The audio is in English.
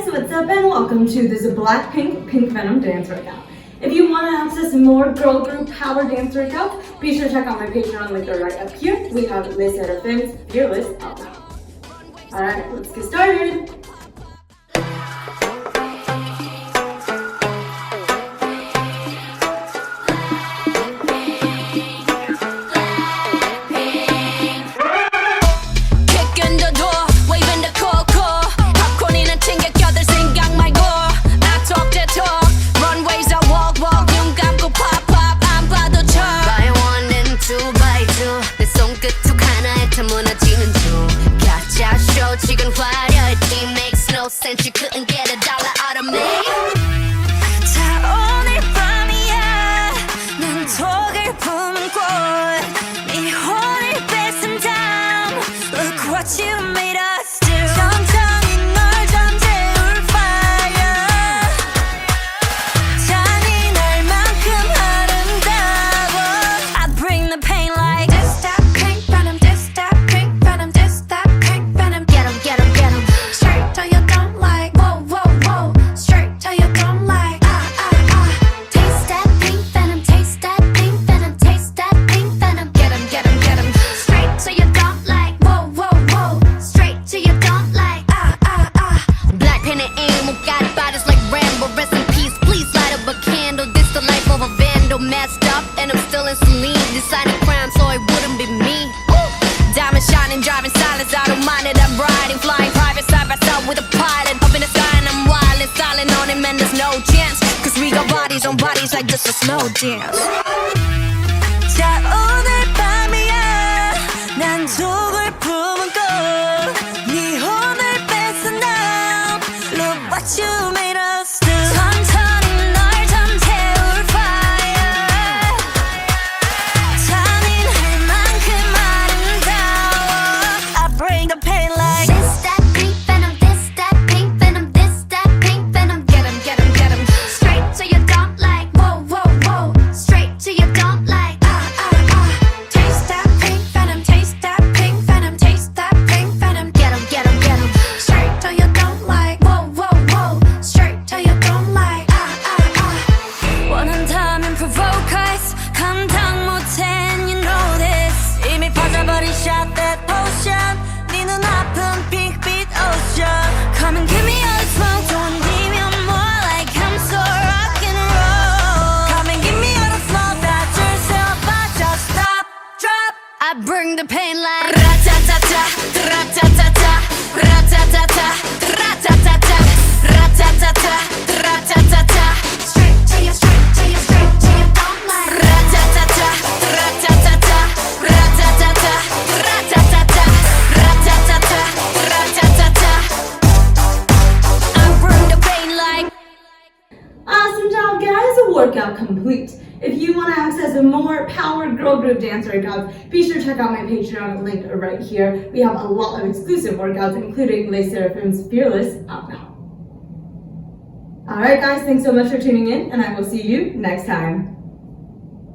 guys, what's up and welcome to this Blackpink Pink Venom dance workout. If you want to access more girl group power dance workouts, be sure to check out my Patreon link right up here. We have Les Seraphim's Fearless out now. Alright, let's get started. 지금 화려해. It makes no sense. You couldn't get a dollar out of me. 자 오늘 밤이야. 난 독을 품고 네 혼을 뺏은 다음 Look what you made us do. 천천히 널 잠재울 fire. 잔인할 만큼 아름다워. I bring the pain like this. That pink venom. This that pink venom. This that pink venom. Get 'em, get 'em, get 'em. Straight till you don't like. Whoa, whoa, whoa. Straight till you don't like. Taste that pink venom. Taste that pink venom. Taste that pink venom. Get 'em, get 'em, get 'em. Straight till you don't like. Whoa, whoa, whoa. Straight till you don't like. Blackpink and aim. Got bodies like Rambo. Rest in peace. Please light up a candle. This the life of a vandal. Messed up and I'm still in saline. Deciding crime so it wouldn't be me. Diamond shining, driving silence, I don't mind it. I'm riding, flying private side by side with a pilot. Up in the sky and I'm wildin', styling on him and there's no chance. Cause we got bodies on bodies like this a slow dance. 자 오늘 밤이야. 난 독을 품고 네 혼을 뺏은 다음 Look what you made us do. 천천히 널 잠재울 fire. 잔인할 만큼 아름다워. I bring the pain like this that pink venom. This that pink venom. This that pink venom. Get 'em, get 'em, get 'em. Straight till you don't like. Whoa, whoa, whoa. Straight till you don't like. Taste that pink venom. Taste that pink venom. Taste that pink venom. Get 'em, get 'em, get 'em. Straight till you don't like. Whoa, whoa, whoa. Straight till you don't like. 원한다면 provoke us. 감당 못해 and you know this. 이미 빠져버린 shot that potion. 네 눈앞은 빅빛 ocean. Come and give me all the smoke. don't need me more like I'm so rock and roll. Come and give me all the smoke. 다 줄 수 없어. Just stop, drop. I bring the pain like Ra-ta-ta-ta, ra-ta-ta-ta, ra-ta-ta-ta, ra-ta-ta-ta, ra-ta-ta-ta, ra-ta-ta-ta. Straight till you, straight till you, straight till you don't like. Ra-ta-ta-ta, ra-ta-ta-ta, ra-ta-ta-ta, ra-ta-ta-ta, ra-ta-ta-ta, ra-ta-ta-ta. I bring the pain like. Awesome job, guys! Workout complete. If you want to access more power girl group dance workouts, be sure to check out my Patreon link right here. We have a lot of exclusive workouts, including Les Seraphim's Fearless out now. Alright guys, thanks so much for tuning in, and I will see you next time.